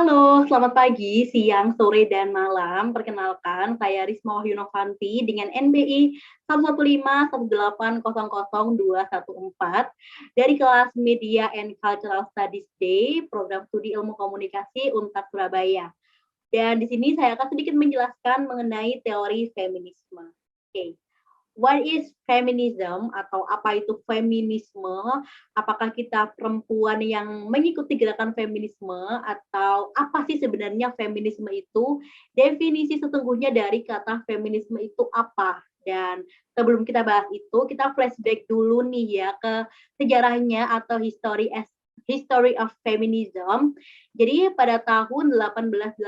Halo, selamat pagi, siang, sore, dan malam. Perkenalkan, saya Risma Wahyunovanti dengan NBI 11518000214 dari kelas Media and Cultural Studies Day, program studi ilmu komunikasi Unpad Surabaya. Dan di sini saya akan sedikit menjelaskan mengenai teori feminisme. Oke. What is feminism atau apa itu feminisme? Apakah kita perempuan yang mengikuti gerakan feminisme atau apa sih sebenarnya feminisme itu? Definisi sesungguhnya dari kata feminisme itu apa? Dan sebelum kita bahas itu, kita flashback dulu nih ya ke sejarahnya atau history of feminism. Jadi pada tahun 1884,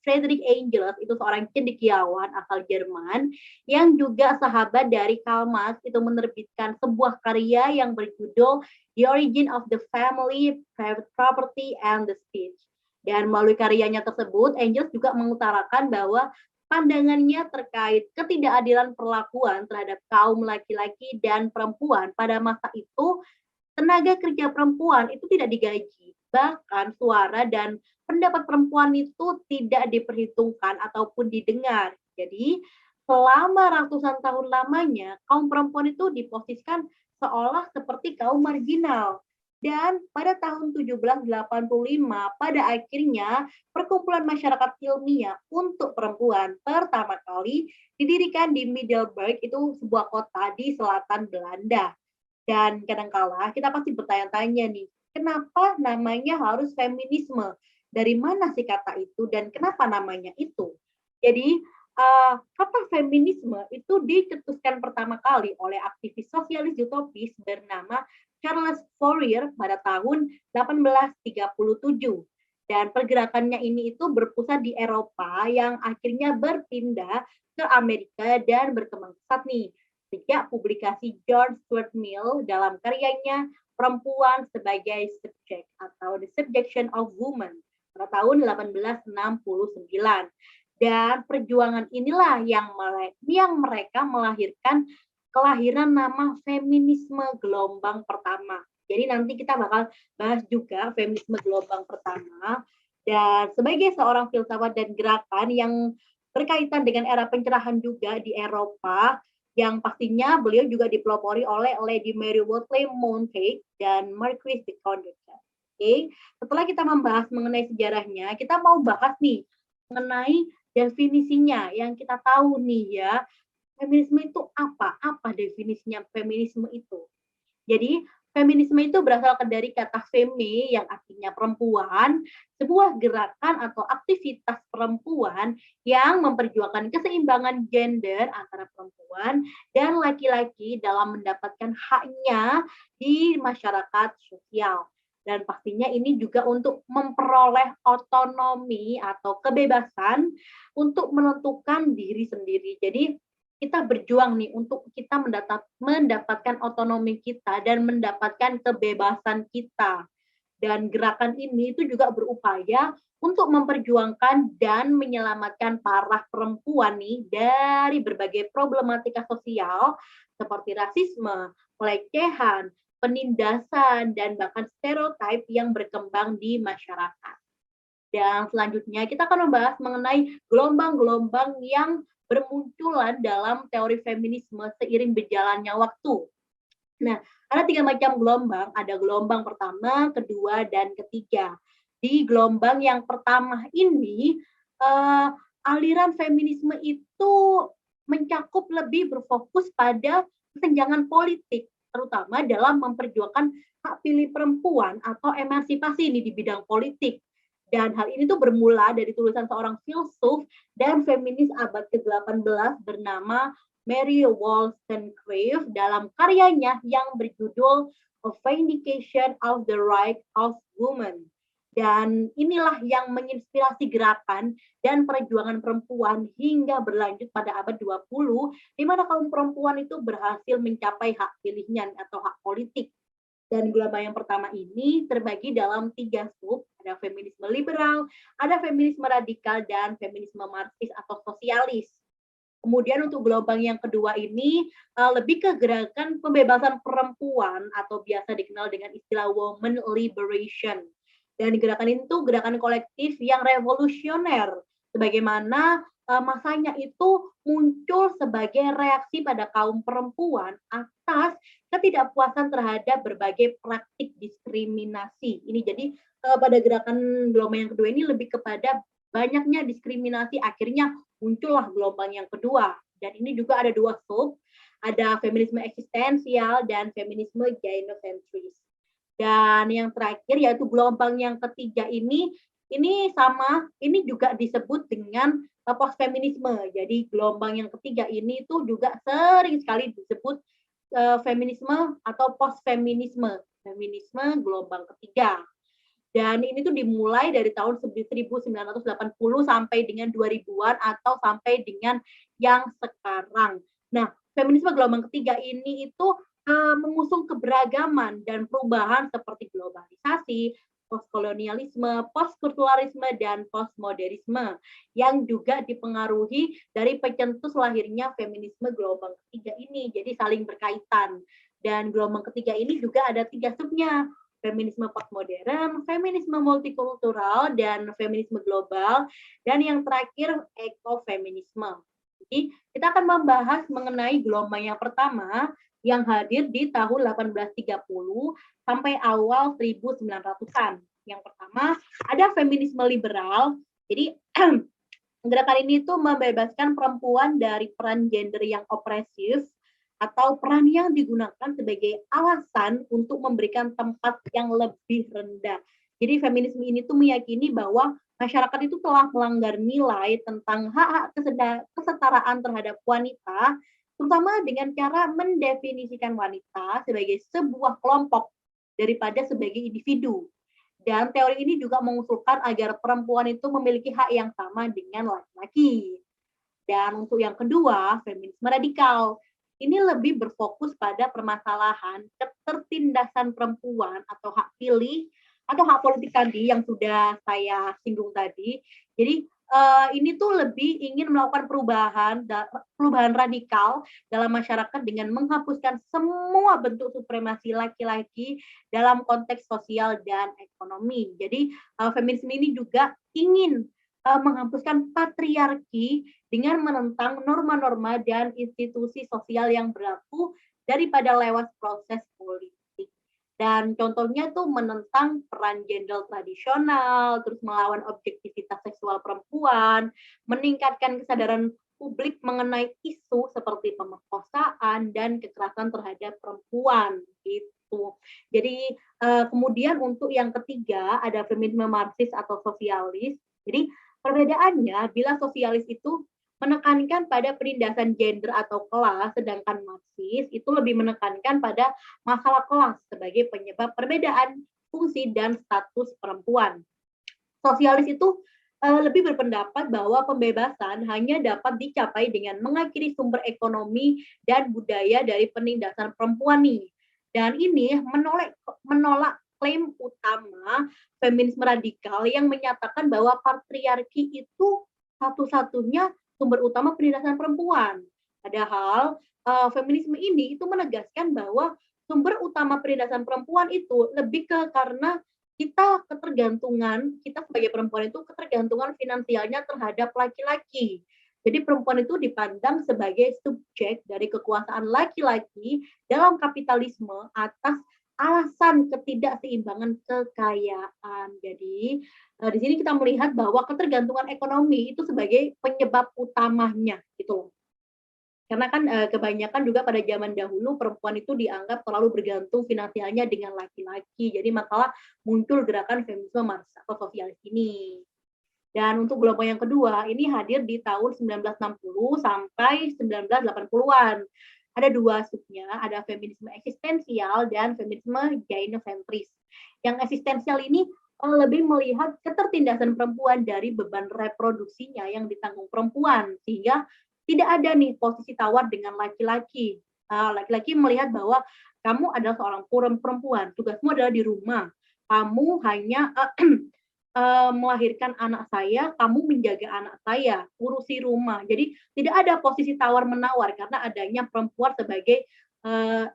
Friedrich Engels itu seorang cendekiawan asal Jerman yang juga sahabat dari Karl Marx itu menerbitkan sebuah karya yang berjudul The Origin of the Family, Private Property, and the Speech. Dan melalui karyanya tersebut, Engels juga mengutarakan bahwa pandangannya terkait ketidakadilan perlakuan terhadap kaum laki-laki dan perempuan pada masa itu, tenaga kerja perempuan itu tidak digaji. Bahkan suara dan pendapat perempuan itu tidak diperhitungkan ataupun didengar. Jadi, selama ratusan tahun lamanya, kaum perempuan itu diposisikan seolah seperti kaum marginal. Dan pada tahun 1785, pada akhirnya perkumpulan masyarakat ilmiah untuk perempuan pertama kali didirikan di Middelburg, itu sebuah kota di selatan Belanda. Dan kadangkala kita pasti bertanya-tanya nih, kenapa namanya harus feminisme? Dari mana sih kata itu dan kenapa namanya itu? Jadi, kata feminisme itu dicetuskan pertama kali oleh aktivis sosialis utopis bernama Charles Fourier pada tahun 1837. Dan pergerakannya ini itu berpusat di Eropa yang akhirnya berpindah ke Amerika dan berkembang pesat nih sejak publikasi George Stuart Mill dalam karyanya Perempuan sebagai Subjek atau The Subjection of Women pada tahun 1869. Dan perjuangan inilah yang mereka melahirkan kelahiran nama feminisme gelombang pertama. Jadi nanti kita bakal bahas juga feminisme gelombang pertama. Dan sebagai seorang filsafat dan gerakan yang berkaitan dengan era pencerahan juga di Eropa, yang pastinya beliau juga dipelopori oleh Lady Mary Wortley Montague dan Marquis de Condorcet. Oke, setelah kita membahas mengenai sejarahnya, kita mau bahas nih mengenai definisinya yang kita tahu nih ya. Feminisme itu apa? Apa definisinya feminisme itu? Jadi, feminisme itu berasal dari kata feme yang artinya perempuan, sebuah gerakan atau aktivitas perempuan yang memperjuangkan keseimbangan gender antara perempuan dan laki-laki dalam mendapatkan haknya di masyarakat sosial. Dan pastinya ini juga untuk memperoleh otonomi atau kebebasan untuk menentukan diri sendiri. Jadi kita berjuang nih untuk kita mendapatkan otonomi kita dan mendapatkan kebebasan kita. Dan gerakan ini itu juga berupaya untuk memperjuangkan dan menyelamatkan para perempuan nih dari berbagai problematika sosial seperti rasisme, pelecehan, penindasan, dan bahkan stereotip yang berkembang di masyarakat. Dan selanjutnya kita akan membahas mengenai gelombang-gelombang yang bermunculan dalam teori feminisme seiring berjalannya waktu. Nah, ada 3 macam gelombang, ada gelombang pertama, kedua, dan ketiga. Di gelombang yang pertama ini, aliran feminisme itu mencakup lebih berfokus pada kesenjangan politik, terutama dalam memperjuangkan hak pilih perempuan atau emansipasi ini di bidang politik. Dan hal ini tuh bermula dari tulisan seorang filsuf dan feminis abad ke-18 bernama Mary Wollstonecraft dalam karyanya yang berjudul A Vindication of the Right of Women. Dan inilah yang menginspirasi gerakan dan perjuangan perempuan hingga berlanjut pada abad 20, di mana kaum perempuan itu berhasil mencapai hak pilihnya atau hak politik. Dan gelombang yang pertama ini terbagi dalam 3 sub, ada feminisme liberal, ada feminisme radikal, dan feminisme marxis atau sosialis. Kemudian untuk gelombang yang kedua ini lebih ke gerakan pembebasan perempuan atau biasa dikenal dengan istilah woman liberation. Dan gerakan ini tuh gerakan kolektif yang revolusioner, sebagaimana masanya itu muncul sebagai reaksi pada kaum perempuan atas ketidakpuasan terhadap berbagai praktik diskriminasi. Ini jadi pada gerakan gelombang yang kedua ini lebih kepada banyaknya diskriminasi, akhirnya muncullah gelombang yang kedua. Dan ini juga ada dua sub, ada feminisme eksistensial dan feminisme gynocentris. Dan yang terakhir yaitu gelombang yang ketiga ini sama, ini juga disebut dengan post feminisme. Jadi gelombang yang ketiga ini itu juga sering sekali disebut feminisme atau post feminisme, feminisme gelombang ketiga. Dan ini tuh dimulai dari tahun 1980 sampai dengan 2000-an atau sampai dengan yang sekarang. Nah, feminisme gelombang ketiga ini itu mengusung keberagaman dan perubahan seperti globalisasi, postkolonialisme, postkulturalisme, dan postmodernisme yang juga dipengaruhi dari pencetus lahirnya feminisme gelombang ketiga ini. Jadi saling berkaitan. Dan gelombang ketiga ini juga ada 3 subnya, feminisme postmodern, feminisme multikultural, dan feminisme global, dan yang terakhir ekofeminisme. Jadi kita akan membahas mengenai gelombang yang pertama yang hadir di tahun 1830 sampai awal 1900-an. Yang pertama ada feminisme liberal. Jadi gerakan ini tuh membebaskan perempuan dari peran gender yang opresif atau peran yang digunakan sebagai alasan untuk memberikan tempat yang lebih rendah. Jadi feminisme ini tuh meyakini bahwa masyarakat itu telah melanggar nilai tentang hak-hak kesetaraan terhadap wanita, terutama dengan cara mendefinisikan wanita sebagai sebuah kelompok daripada sebagai individu. Dan teori ini juga mengusulkan agar perempuan itu memiliki hak yang sama dengan laki-laki. Dan untuk yang kedua, feminisme radikal. Ini lebih berfokus pada permasalahan ketertindasan perempuan atau hak pilih atau hak politik tadi yang sudah saya singgung tadi. Jadi ini tuh lebih ingin melakukan perubahan radikal dalam masyarakat dengan menghapuskan semua bentuk supremasi laki-laki dalam konteks sosial dan ekonomi. Jadi feminisme ini juga ingin menghapuskan patriarki dengan menentang norma-norma dan institusi sosial yang berlaku daripada lewat proses politik. Dan contohnya tuh menentang peran gender tradisional, terus melawan objektivitas seksual perempuan, meningkatkan kesadaran publik mengenai isu seperti pemerkosaan dan kekerasan terhadap perempuan gitu. Jadi kemudian untuk yang ketiga ada feminisme marxis atau sosialis. Jadi perbedaannya bila sosialis itu menekankan pada penindasan gender atau kelas, sedangkan Marxis itu lebih menekankan pada masalah kelas sebagai penyebab perbedaan fungsi dan status perempuan. Sosialis itu lebih berpendapat bahwa pembebasan hanya dapat dicapai dengan mengakhiri sumber ekonomi dan budaya dari penindasan perempuan nih. Dan ini menolak klaim utama feminisme radikal yang menyatakan bahwa patriarki itu satu-satunya sumber utama penindasan perempuan. Padahal feminisme ini itu menegaskan bahwa sumber utama penindasan perempuan itu lebih ke karena kita sebagai perempuan itu ketergantungan finansialnya terhadap laki-laki. Jadi perempuan itu dipandang sebagai subjek dari kekuasaan laki-laki dalam kapitalisme atas alasan ketidakseimbangan kekayaan. Jadi di sini kita melihat bahwa ketergantungan ekonomi itu sebagai penyebab utamanya gitu. Karena kan kebanyakan juga pada zaman dahulu perempuan itu dianggap terlalu bergantung finansialnya dengan laki-laki. Jadi makalah muncul gerakan feminisme Marxis atau sosialis ini. Dan untuk gelombang yang kedua ini hadir di tahun 1960 sampai 1980-an. Ada dua subnya, ada feminisme eksistensial dan feminisme gynocentris. Yang eksistensial ini lebih melihat ketertindasan perempuan dari beban reproduksinya yang ditanggung perempuan, sehingga tidak ada nih posisi tawar dengan laki-laki. Laki-laki melihat bahwa kamu adalah seorang perempuan, tugasmu adalah di rumah, kamu hanya melahirkan anak saya, kamu menjaga anak saya, urusi rumah. Jadi tidak ada posisi tawar-menawar karena adanya perempuan sebagai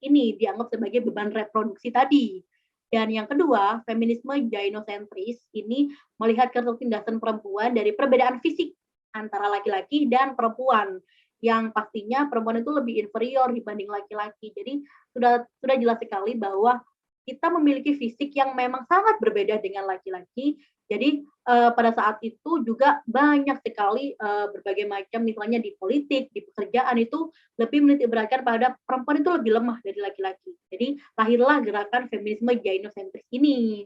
ini dianggap sebagai beban reproduksi tadi. Dan yang kedua, feminisme gynocentris ini melihat ketertindasan perempuan dari perbedaan fisik antara laki-laki dan perempuan, yang pastinya perempuan itu lebih inferior dibanding laki-laki. Jadi sudah jelas sekali bahwa kita memiliki fisik yang memang sangat berbeda dengan laki-laki. Jadi pada saat itu juga banyak sekali berbagai macam, misalnya di politik, di pekerjaan itu lebih menitik beratkan pada perempuan itu lebih lemah dari laki-laki. Jadi lahirlah gerakan feminisme gynocentris ini.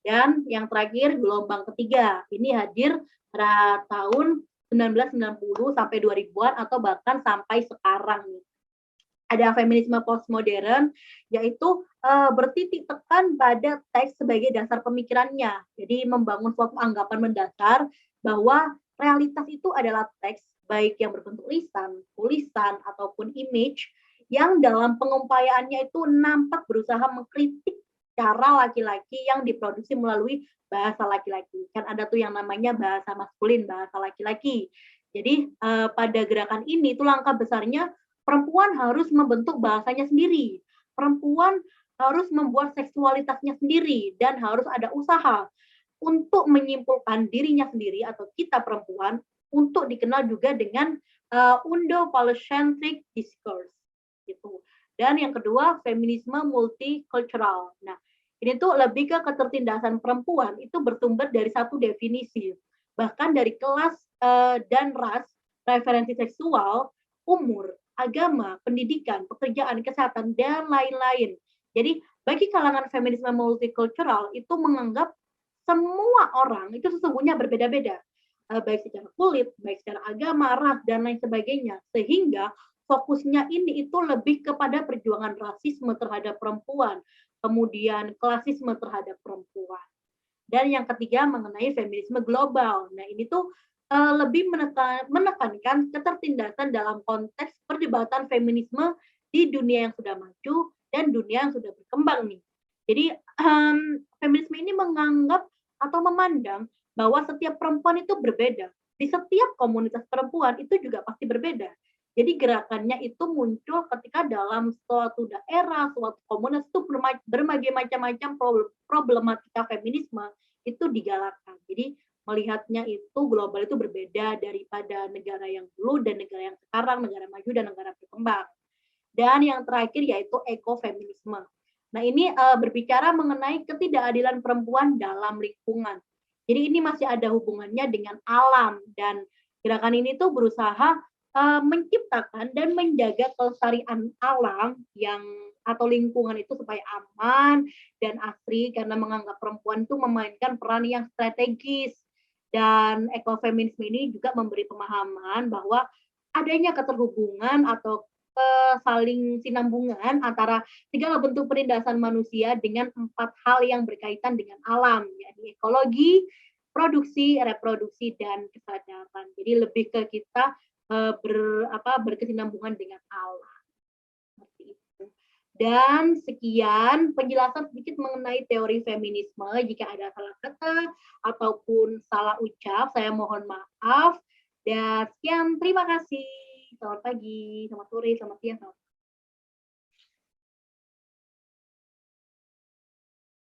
Dan yang terakhir, gelombang ketiga. Ini hadir pada tahun 1990 sampai 2000-an atau bahkan sampai sekarang. Ada feminisme postmodern, yaitu bertitik tekan pada teks sebagai dasar pemikirannya. Jadi membangun suatu anggapan mendasar bahwa realitas itu adalah teks, baik yang berbentuk lisan, tulisan, ataupun image, yang dalam pengumpayaannya itu nampak berusaha mengkritik cara laki-laki yang diproduksi melalui bahasa laki-laki. Kan ada tuh yang namanya bahasa maskulin, bahasa laki-laki. Jadi pada gerakan ini tuh langkah besarnya perempuan harus membentuk bahasanya sendiri. Perempuan harus membuat seksualitasnya sendiri dan harus ada usaha untuk menyimpulkan dirinya sendiri atau kita perempuan untuk dikenal juga dengan Indo-Paleocentric discourse gitu. Dan yang kedua, feminisme multicultural. Nah, ini tuh lebih ke ketertindasan perempuan itu bersumber dari satu definisi, bahkan dari kelas dan ras, referensi seksual, umur, agama, pendidikan, pekerjaan, kesehatan, dan lain-lain. Jadi bagi kalangan feminisme multicultural itu menganggap semua orang itu sesungguhnya berbeda-beda, baik secara kulit, baik secara agama, ras, dan lain sebagainya. Sehingga fokusnya ini itu lebih kepada perjuangan rasisme terhadap perempuan, kemudian klasisme terhadap perempuan. Dan yang ketiga mengenai feminisme global. Nah ini tuh lebih menekankan ketertindasan dalam konteks perdebatan feminisme di dunia yang sudah maju dan dunia yang sudah berkembang nih. Jadi feminisme ini menganggap atau memandang bahwa setiap perempuan itu berbeda. Di setiap komunitas perempuan itu juga pasti berbeda. Jadi gerakannya itu muncul ketika dalam suatu daerah, suatu komunitas itu berbagai macam-macam problematika feminisme itu digalakkan. Jadi melihatnya itu global itu berbeda daripada negara yang dulu dan negara yang sekarang, negara maju dan negara berkembang. Dan yang terakhir yaitu ekofeminisme. Nah ini berbicara mengenai ketidakadilan perempuan dalam lingkungan. Jadi ini masih ada hubungannya dengan alam dan gerakan ini tuh berusaha menciptakan dan menjaga kelestarian alam yang atau lingkungan itu supaya aman dan asri karena menganggap perempuan itu memainkan peran yang strategis. Dan ekofeminisme ini juga memberi pemahaman bahwa adanya keterhubungan atau saling sinambungan antara segala bentuk penindasan manusia dengan 4 hal yang berkaitan dengan alam, yakni ekologi, produksi, reproduksi, dan kesadaran. Jadi lebih ke kita berkesinambungan dengan alam. Seperti itu. Dan sekian penjelasan sedikit mengenai teori feminisme. Jika ada salah kata ataupun salah ucap, saya mohon maaf. Dan sekian, terima kasih. Selamat pagi, selamat sore, selamat siang, selamat